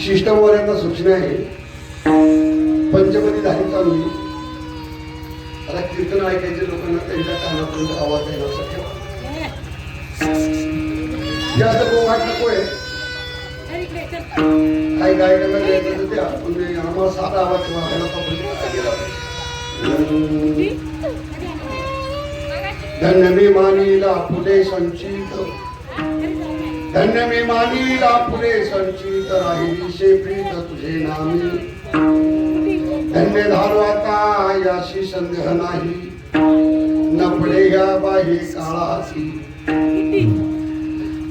शिष्टमौर्यांना सूचना आहे. पंचपदी झाली चालू. आता कीर्तन ऐकायचे लोकांना त्यांच्या कानापर्यंत आवाज येण्यासाठी जास्त गोंगाट नको आहे. काही गायकांना द्यायचं तर द्या, पण आम्हाला साधा आवाज वाजायला धन्य मी मानीला फुले संचित, धन्य मी मानीला फुले संचित, राहिलीशे प्रीत तुझे नामी. धन्य झालो आता याशी संदेह नाही, न पडे या बाही काळाची.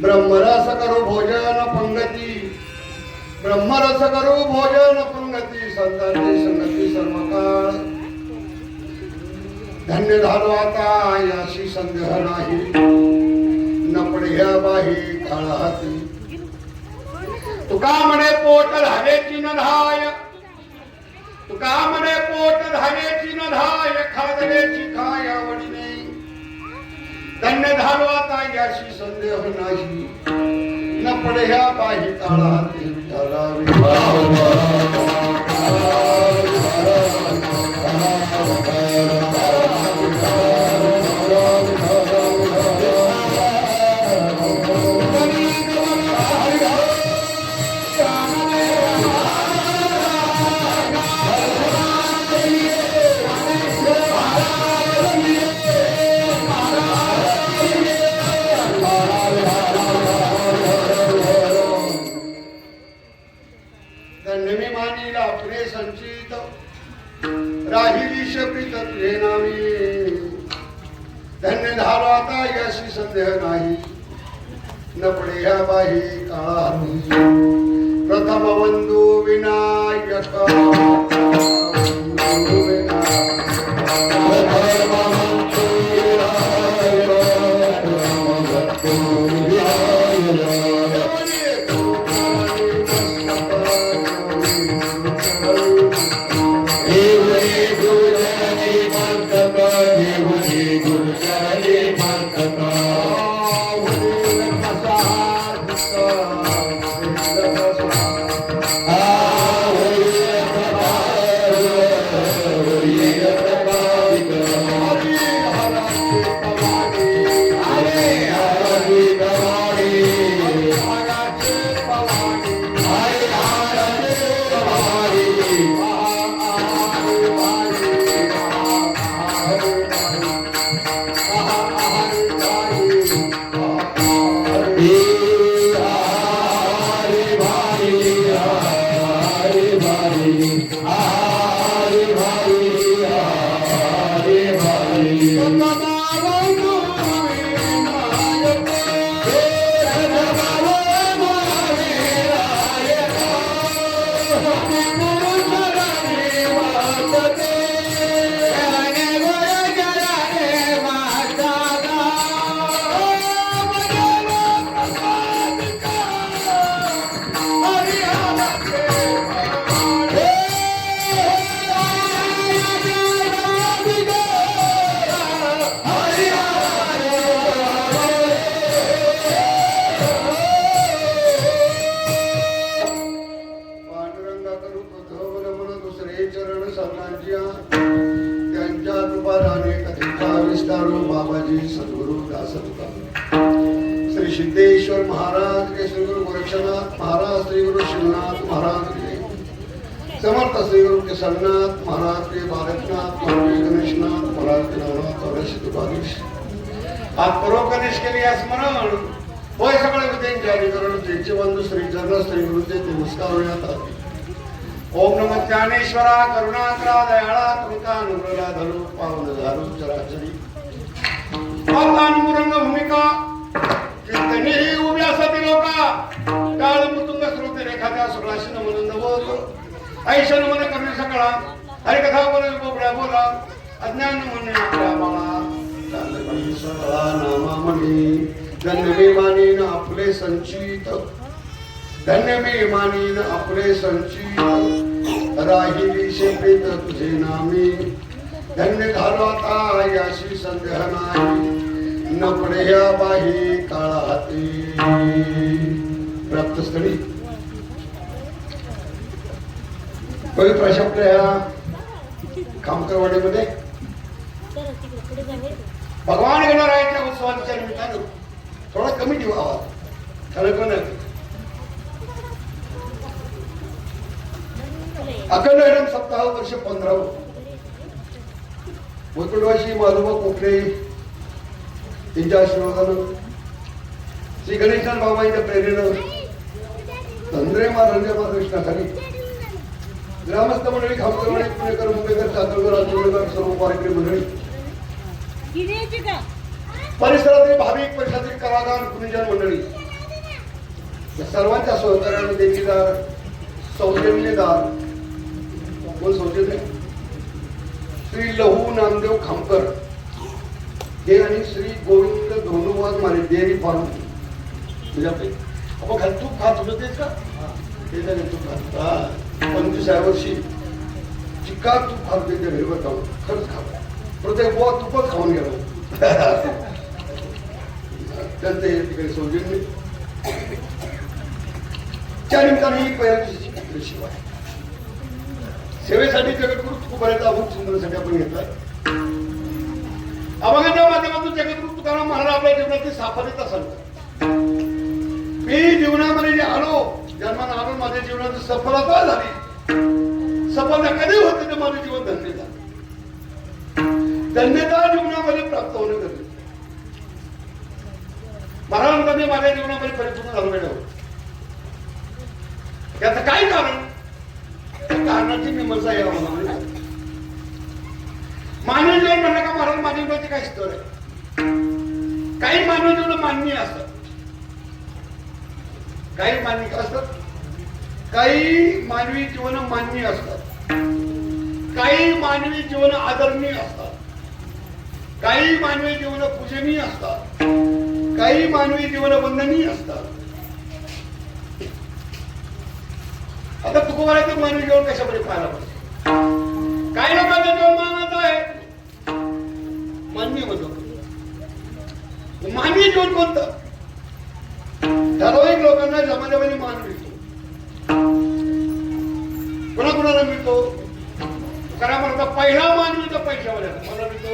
ब्रह्मरस करू भोजन पंगती, ब्रह्मरस करू भोजन पंगती, संतांची संगती सर्व काळ. धन्य झालो आता याशी संदेह नाही, न पड्या बाही काळाती. तुका म्हणे पोट धावेची न धाय, तुका म्हणे पोट धावेची न धाय, खादवेची खाय आवडी नाही. धन्य झालो आता याशी संदेह नाही, न पड्या बाही काळाती. राहिली शपथ तुझे नामी. धन्य झालो आता याशी संदेह नाही, न पडे ह्या बाही काळाती. प्रथम वंदू विनायक, त्यांच्या कृपाने कथेचा विस्तारू बाबाजी सद्गुरु दास श्री सिद्धेश्वर महाराज के, श्री गुरु गोरक्षनाथ महाराज, श्री गुरु शिवनाथ महाराज के, समर्थ श्री गुरु केसरनाथ महाराज के, बालकनाथ महाराज, गणेशनाथ महाराज के नामात और सिद्धबागेश आप करो गणेश के लिए स्मरण होय. सगळे विद्यांचे अधिकरण ज्यांचे बंधू श्री जगन्नाथ श्री गुरुचे ते नमस्कार होण्यात आले. ओम नमः ज्ञानेश्वरा करुणाकरा दयाळा कृता अनुग्रहा धरू पावन धारू चराचरी. पातानुरंग भूमिका कीर्तनी उभ्या सती लोका, काळ मुतुंग श्रोते रेखाच्या सुगलाशी नमन नवत. ऐशन मन करणे सकळा, हरिकथा बोले बोबड्या बोला, अज्ञान मन आपल्या बाळा. चांदणी सगळा नामामणी, धन्य मी मानीन आपले संचित, धन्य मी मानीन आपले संचित. राहिली शेप्रीत तुझे नामी, धन्य झालो आता याशी संदेह नाही, न पडे ह्या बाही काळा हाती प्राप्तस्थळी पवित्र अशा आपल्या ह्या खामकरवाडीमध्ये भगवान गणरायाच्या उत्सवाच्या निमित्तानं थोडा कमी ठेवा आवाज खरं पण अखंड हरिनाम सप्ताह वर्ष 15 वैकुंठवासी माधोबा कोकणे त्यांच्या आशीर्वादानं श्री गणेशान बाबांच्या प्रेरणेनं धनंजय महाराजांच्या मार्गदर्शनाखाली ग्रामस्थ मंडळी खामकरवाडी पुणेकर मुंबईकर सातारकर आंदोलनकर सर्व वारकरी मंडळी परिसरातील भाविक परिसरातील कलाकार गुणीजन मंडळी या सर्वांच्या सहकार्याने देणगीदार सौजन्यदार कोण सौजन्य श्री लहू नामदेव खामकर हे आणि श्री गोविंद धोनुवाग माने डेअरी फार्म म्हणजे आपण खाली तूप खात होतं तेच का ते नाही तूप खात 25व्या वर्षी चिक्कार तूप खात होते घरी बघावं खरंच खात प्रत्येक बुवा तूपच खाऊन गेलो त्यांचे तिकडे सौजन्य त्या निमित्ताने ही पहिल्या शिवाय सेवेसाठी जगद्गुरु तुकोबाराचा अमुक सुंदरसाठी आपण घेतलाय अभंगाच्या माध्यमातून जगद्गुरु तुकाराम महाराज आपल्या जीवनातील साफल्यता सांगतात मी जीवनामध्ये जे आलो जन्माला आलो माझ्या जीवनात सफलता झाली सफलता कधी होते तर माझं जीवन धन्य झालं धन्यता जीवनामध्ये प्राप्त होणं गरजेचं महाराजांनी माझ्या जीवनामध्ये परिपूर्ण झालं पाहिजे त्याचं काय कारण कारणाची मीमांसा यावं मला मानवी जीवन म्हणलं का महाराज मानवी जीवनाची काय स्तर आहे काही मानवी जीवन माननीय असतात काही मान्य असतात काही मानवी जीवन मान्य असतात काही मानवी जीवन आदरणीय असतात काही मानवी जीवन पूजनीय असतात काही मानवी जीवन वंदनीय असतात आता तुकोबाराचं मानवी जीवन कशामध्ये पाहायला पाहिजे काही लोकांचं जीवन मानत आहे मान्य म्हणतो मानवी जीवन कोणतं ठराविक लोकांना समाजामध्ये मान मिळतो कोणाकोणाला मिळतो करा म्हणता पहिला मान मिळतो पैशावाल्याला मला मिळतो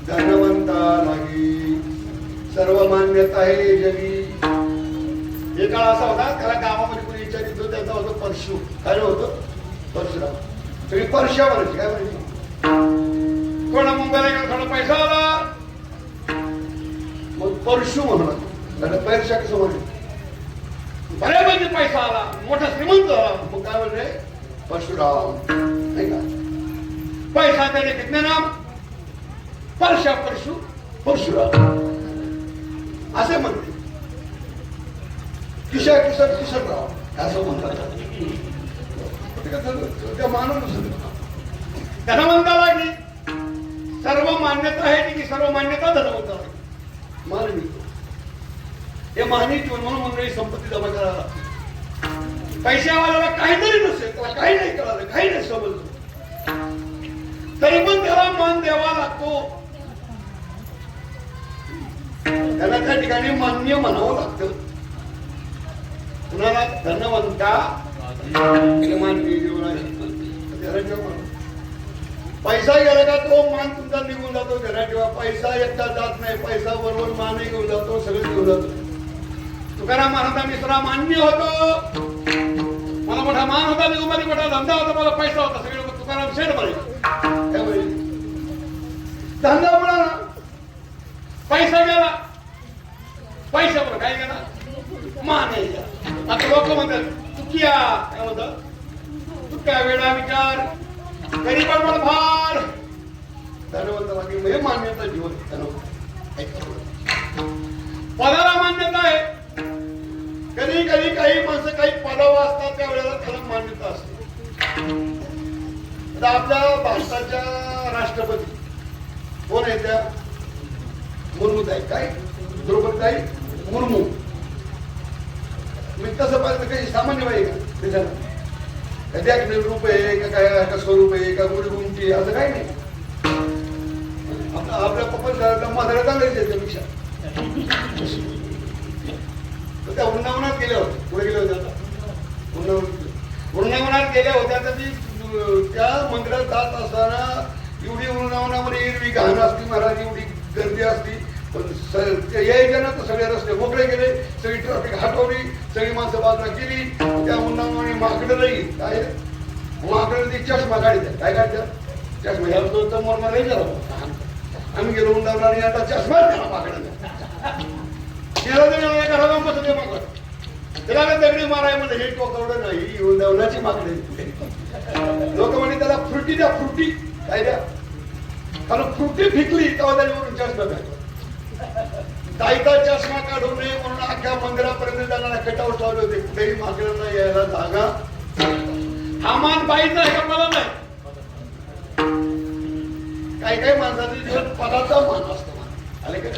धनवंता नाही सर्व मान्यता आहे जगी एक काळ असा होता त्याला गावामध्ये कोणी विचारित होतं त्याचा होतं परशु काय होतं परशुराम सगळी परशा म्हणायची काय म्हणायची कोणा मुंबईला गेला थोडा पैसा आला मग परशु म्हणून पैसा कसं म्हणले बऱ्यापैकी पैसा आला मोठा श्रीमंत झाला मग काय म्हणले परशुराम नाही का पैसा त्याने कितने नाम परशा परशु परशुराम असे म्हणते किशा किशोर किशोरराव असं म्हणतात त्या मानून धनवंताला की सर्व मान्यता आहे की सर्व मान्यता धनवंताला मान मिळतो हे मानवी जीवन म्हणून मंडळी संपत्ती जमा करायला लागते पैशावाल्याला काहीतरी नसेल त्याला काही नाही कळालं काही नाही समजलं तरी पण त्याला मान द्यावा लागतो त्याला त्या ठिकाणी मान्य म्हणावं लागतं कुणाला धनवंता मानवी जीवन पैसा गेला का तो मान तुमचा निघून जातो घरात ठेवा पैसा एकटा जात नाही पैसा बरोबर मानही घेऊन जातो सगळं घेऊन जातो तुकाराम महाराजा मिश्रा मान्य होतो मला मोठा मान होता निगुमारी मोठा धंदा होता मला पैसा होता सगळे लोक तुकाराम शेठ म्हणायचे धंदा मिळाला पैसा गेला पैसा बरं काय गेला मान आता लोक म्हणतात चुकिया काय म्हणतात चुक्या वेळा विचार गरीबांवर मला फार धनवंत लागेल हे मान्यता जीवन पदाला मान्यता आहे कधी कधी काही माणसं काही पदावर असतात त्यावेळेला त्याला मान्यता असते आपल्या भारताच्या राष्ट्रपती कोण आहे त्या मुर्मूताई काय द्रौपदीताई मुर्मू मी तसं पाहिजे काही सामान्य बाई का त्याच्यानं कधी रूप आहे का काय स्वरूप आहे का गुरुगुमची असं काही नाही आपल्या पप्पा म्हाताऱ्या चांगलेच आहेत त्यापेक्षा. त्या वृंदावनात गेल्या होत्या. पुढे गेल्या होत्या आता वृंदावनात गेल्या होत्या. तर ती त्या मंदिरात जात असताना एवढी वृंदावनामध्ये एरवी घाण असती महाराज, एवढी गर्दी असती. पण यायच्या ना तर सगळे रस्ते मोकळे गेले, सगळी ट्रॅफिक हटवली, सगळी माणसं बाजूला केली. त्या वृंदावनाने माकडं नाही काय माकडं ती चष्मा काढतात. काय काढतात चष्मा ह्या तर मोरमा नाही गेला. आम्ही गेलो वृंदावनाने आता चष्माच त्याला माकडं गेला बसत माकड त्याला दगडी माराय म्हणजे हे टोकवडं नाही, वृंदावनाची माकडे. लोक म्हणे त्याला फ्रुटी द्या, फ्रुटी काय द्या. कारण फ्रुटी फिकली तेव्हा त्याच्यावरून चष्मा घातला. ताईचा चष्मा काढू नये म्हणून अख्ख्या मंदिरापर्यंत त्यांना कटाव ठेवले होते. कुठेही माकडांना यायला जागा. हा मान पाहिजे आहे का मला नाही. काही काही माणसाचे जीवन पदाचा मान असतो. मान आले का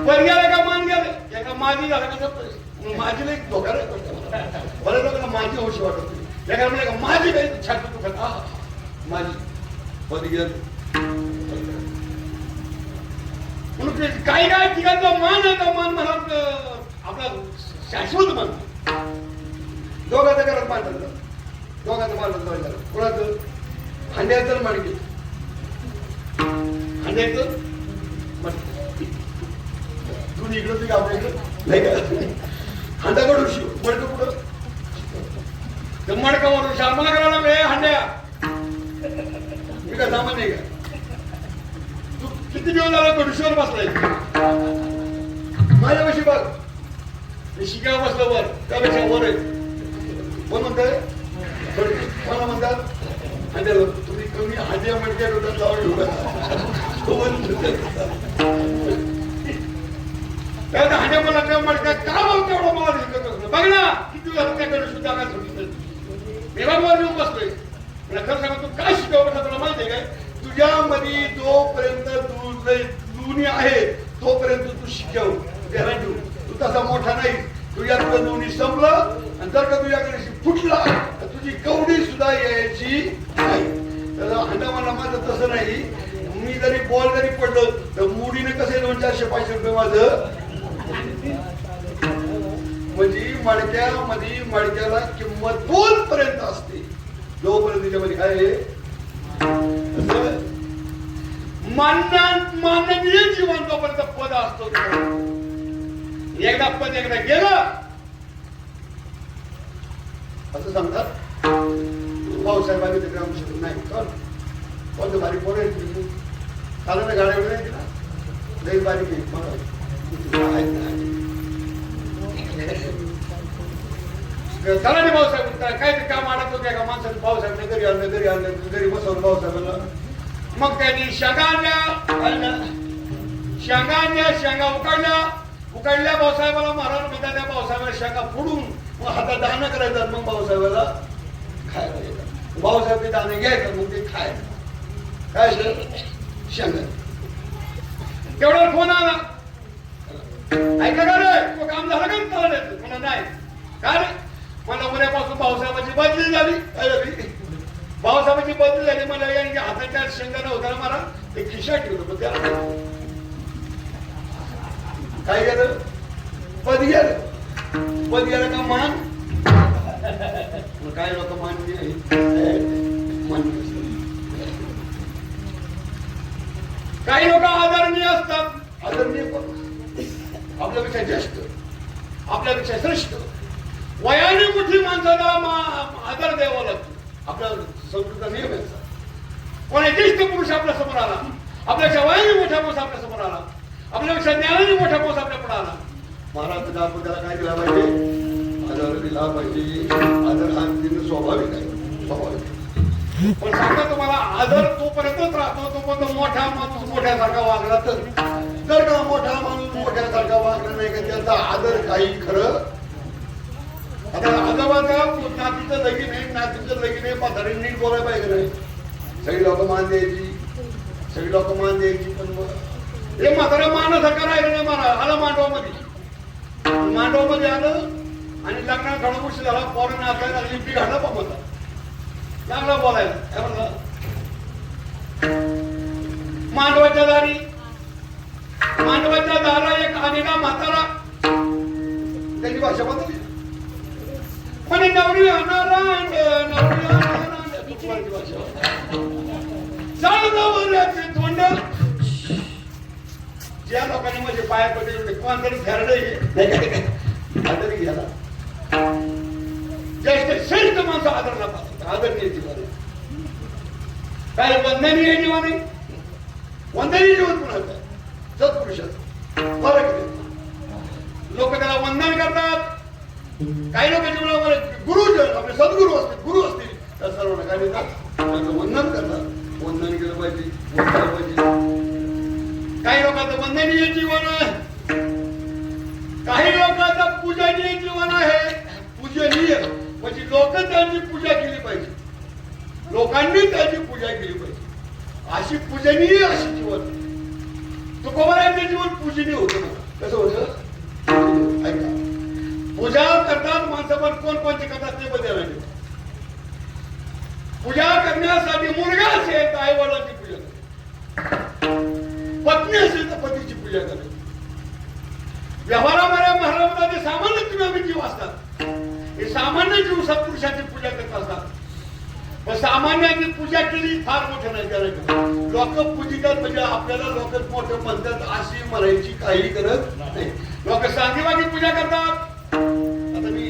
पण गेला का मान गेले एका माझी झाला का माझीला एक धोका बऱ्याच लोकांना माझी होशी वाटत होती. एका म्हणजे माझी काही छाती दुखत हा माझी पद गेलं म्हणून काही काय ठिकाणचा मान आहे. तो मान मला आपला शाश्वत मान. दोघांचं घरात मांडलं, दोघांचं मांडलं कोणाचं हांड्याचं मांडकी हांड्याचं तू इकडं तुझी आपल्या इकडं नाही का हांड्याकडून शिव मडकं कुठं मडकावरून शार्माला करायला हे हांड्या मी काय सामान्य आहे का. तू किती दिवस झाला कडुशीवर बसलाय माझ्यापाशी बघ. मी शिकायला बसलो वर त्यापेक्षा वर आहे. कोण म्हणताय मला म्हणतात हांड्याला तुम्ही कमी हांड्या मडक्या डोक्यात लावून हांड्या मला त्या मडक्या का बघ तेवढं मला दिसत बघ ना किती दिवस त्याकडे सुद्धा काय सोडित मेघावर येऊन बसतोय. मला खरं सांगा तू काय शिकवलं तुला माहिती आहे काय. तुझ्यामध्ये जोपर्यंत जुनी आहे तोपर्यंत तू शिकव त्याला ठेव. तू तसा मोठा नाही. तुझ्याकडे दोन्ही संपलं आणि जर का तुझ्याकडे फुटला तर तुझी कवडी सुद्धा यायची नाही. त्याला हांडा मला माझं तसं नाही. मी जरी बॉल जरी पडलो तर मुडीने कसे 200-400 रुपये माझं म्हणजे मडक्यामध्ये मडक्याला किंमत तोपर्यंत असते जोपर्यंत त्याच्यामध्ये काय माननीय जीवन जोपर्यंत पद असतो. एकदा पद एकदा गेलं असं सांगतात. भाऊसाहेबांनी ते ग्राम शकत नाही कोणतं बारीक पोर आहे चालू नाही गाड्या वगैरे ना लई बारीक आहे. चला नाही भाऊसाहेब काय ते काम आणत होते का माणसाने भाऊसाहेब घरी आणलं घरी बसवलं भाऊसाहेबांना. मग त्यांनी शेंगा उकडल्या भाऊसाहेबाला महाराज म्हणतात त्या भाऊसाहेबाला शेंगा फोडून मग हातात दाणं करायचं मग भाऊसाहेबाला खायला द्यायचं. भाऊसाहेब ते दाणे घ्यायचं मग ते खायचं काय शेंगा. तेवढा फोन आला ऐका का रे तो काम झालं का चालू मला नाही का रे मला उद्यापासून भाऊसाहेबाची बदली झाली. काय झाली भाऊसाहेबाची बदली झाली. मला यांच्या हाताच्या शेंगाने होता मला ते खिशा ठेवलं पण त्याला काय गेलं पद गेलं का मान काय लोक मान्य काही लोक आदरणीय असतात. आदरणीय आपल्यापेक्षा ज्येष्ठ आपल्यापेक्षा श्रेष्ठ वयाने कुठली माणसाला आदर द्यावा लागतो. आपल्या संस्कृतीचा नियम आहे. कोणी ज्येष्ठ पुरुष आपल्या समोर आला आपल्यापेक्षा वयाने मोठा माणूस आपल्या समोर आला आपल्यापेक्षा ज्ञानाने मोठा माणूस आपल्या पुढे आला महाराज आपण त्याला काय दिला पाहिजे आदर दिला पाहिजे. आदर हा स्वाभाविक आहे. पण सांगा तुम्हाला आदर तोपर्यंतच राहतो तोपर्यंत मोठा माणूस मोठ्यासारखा वागला तर जर का मोठा माणूस मोठ्यासारखा वागला नाही का त्याचा आदर काही खरं. आता आजोबाचा नातीचं लगीन आहे नातीचं लगीन आहे म्हातारी नीट बोलायला पाहिजे नाही. सगळी लोक मान द्यायची पण हे म्हातारा मानासारखा राहिलं नाही. मला आलं मांडवामध्ये आलं आणि लग्नात घडोमुशी झाला पोरांना नाचायला लिपी घातला पण लागला बोलायला काय म्हणला मांडवाच्या दारी मानवाच्या दारा एक आलेला म्हातारा, त्याची भाषा बदलली. म्हणे नवरी नारायण नवरी नारायण भाषा चालण्याचे तोंड. ज्या लोकांनी माझे पाया पडले कोणतरी आदर घ्यायला ज्येष्ठ श्रेष्ठ माणसं आदरला पाहिजे. आदरणीय जीवन काय वंदनीय जीवन आहे. वंदनीय जीवन कुणाचं सत्पुरुषाचं फरक नाही. लोक त्याला वंदन करतात. काही लोक जीवनावर गुरु आपले सद्गुरू असतील गुरु असतील त्या सर्वांना काय देतात त्यांचं वंदन करतात. वंदन केलं पाहिजे बोलायला पाहिजे. काही लोकांचं वंदनीय जीवन आहे. काही लोकांचं पूजनीय जीवन आहे. पूजनीय म्हणजे लोक त्यांची पूजा केली पाहिजे. लोकांनी त्याची पूजा केली पाहिजे. अशी पूजनीय अशी जीवन. तुकोबारायांचं जीवन पूजनीय होतं ना. कसं होतं ऐका. पूजा करतात माणसं पण कोणकोणची करतात ते बदल. पूजा करण्यासाठी मुलगा असेल तर आई वडिलांची पूजा करतात. पत्नी असेल तर पतीची पूजा करतात. व्यवहारामध्ये महाराजांचे सामान्य जीव असतात. हे सामान्य जीव सत्पुरुषाची पूजा करत असतात. पण सामान्यांची पूजा केली फार मोठं नाही करायचं. लोक पूजितात म्हणजे आपल्याला लोक मोठं म्हणतात अशी म्हणायची काही गरज नाही. लोक सांगीवादी पूजा करतात. आता मी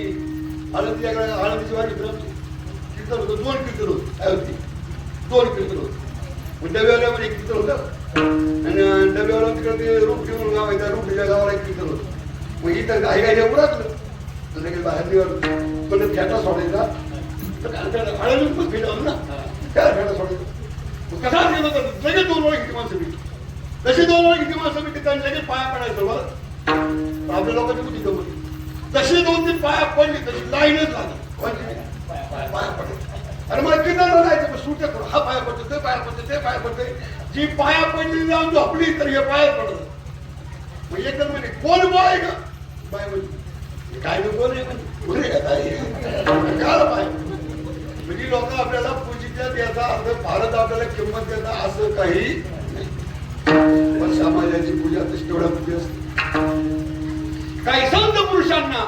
आळंदीची वारी कीर्तन होतं. 2 कीर्तन होत काय होती 2 कीर्तन होत. डब्याला एक कीर्तन होतं आणि डब्याला तिकडे ते रूप घेऊन गाव आहे त्या रूपच्या गावाला एक कीर्तन होतं. मग इथं काही काही उरकलं तर लगेच बाहेर निघाल तो फेटा सोडायचा. आळंदीच फेटावलं ना त्याला फेटा सोडायचा. कसा गेलो तर लगेच 2 वेळा किती माणसं भेटली. तशी 2 वेळा किती माणसं भेटली त्यांनी लगेच पाया पडायचं. बरं आपल्या लोकांची बुद्धी जमली. तशी 2-3 पाया पडली तशी लाईनच लागली. पाया पडले अरे मला किती जायचं सुट हा पाया पडतो ते पाया पडतो ते पाया पडते. जी पाया पडली जाऊन झोपली तर हे पाया पडत. मग एकदम म्हणजे कोण बोलाय का बाय म्हणजे काय बोल पाय म्हणजे लोक आपल्याला पूजितात याचा अर्थ भारत आपल्याला किंमत देतात असं काही नाही. पण समाजाची पूजा तशी तेवढ्या पूजा असते. काही संत पुरुषांना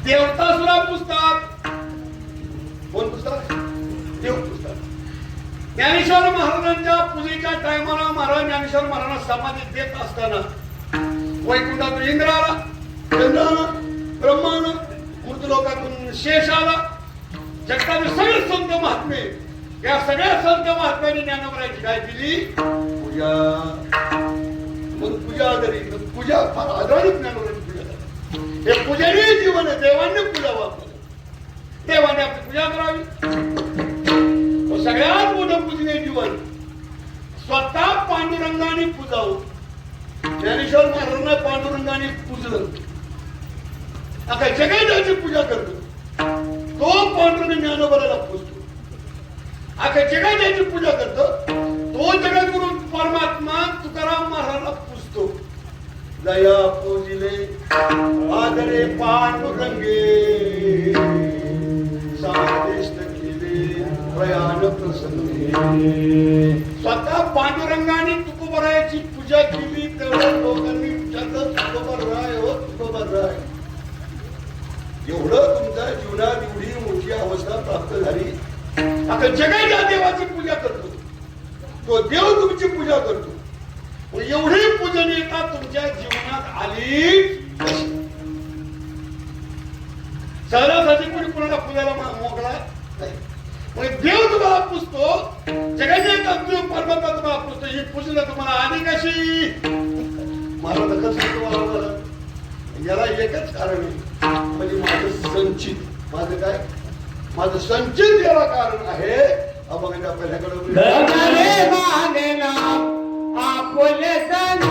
देवता सुद्धा पुस्तक कोण पुस्तक देव पुस्तक. ज्ञानेश्वर महाराजांच्या पूजेच्या टायमाला महाराज ज्ञानेश्वर महाराजांना समाधी देत असताना वैकुंठातून इंद्र आला, चंद्र आला, ब्रह्मा आला, मृत्यूलोकातून शेष आला. जगतातील सगळे संत महात्मे या सगळ्या संत महात्म्यांनी ज्ञानोबराची काय केली पूजा. मग पूजा तरी पूजा फार आदराने ज्ञानोबराची पूजा झाली. हे पूजनीय जीवन आहे. देवांनी पूजा वापरली. देवाने आपली पूजा करावी. सगळ्यात मोठं पूजनीय जीवन स्वतः पांडुरंगाने पूजावं. ज्ञानेश्वर महाराजांना पांडुरंगाने पूजलं. आता जगाची पूजा करतो तो पांडुरंग ज्ञानोबराला पूजतो. आता जगाची पूजा करतो तो जगद्गुरु परमात्मा तुकाराम महाराजांना पूजतो. दया पूजिले आदरे पांडुरंगे सादेष्ट केले प्रयाण प्रसंगे. स्वतः पांडुरंगाने तुकोबारायाची पूजा केली. तेवढ्या लोकांनी विचारलं तुकोबाराय हो तुकोबाराय एवढं तुमच्या जीवनात एवढी मोठी अवस्था प्राप्त झाली. आता जगाच्या देवाची पूजा करतो तो देव तुमची पूजा करतो. एवढी पूजनीयता तुमच्या जीवनात आली. सहजासहजी कोणी कोणाला पूजाला मोकळा नाही. देव तुम्हाला पुजतो. जगाच्या परमात्मा तुम्हाला पुजतो. ही पूजन तुम्हाला आली कशी मला तर कसं याला एकच कारण आहे म्हणजे माझं संचित. माझं काय माझं संचित याला कारण आहे. बघा पहिल्याकडे आपले संत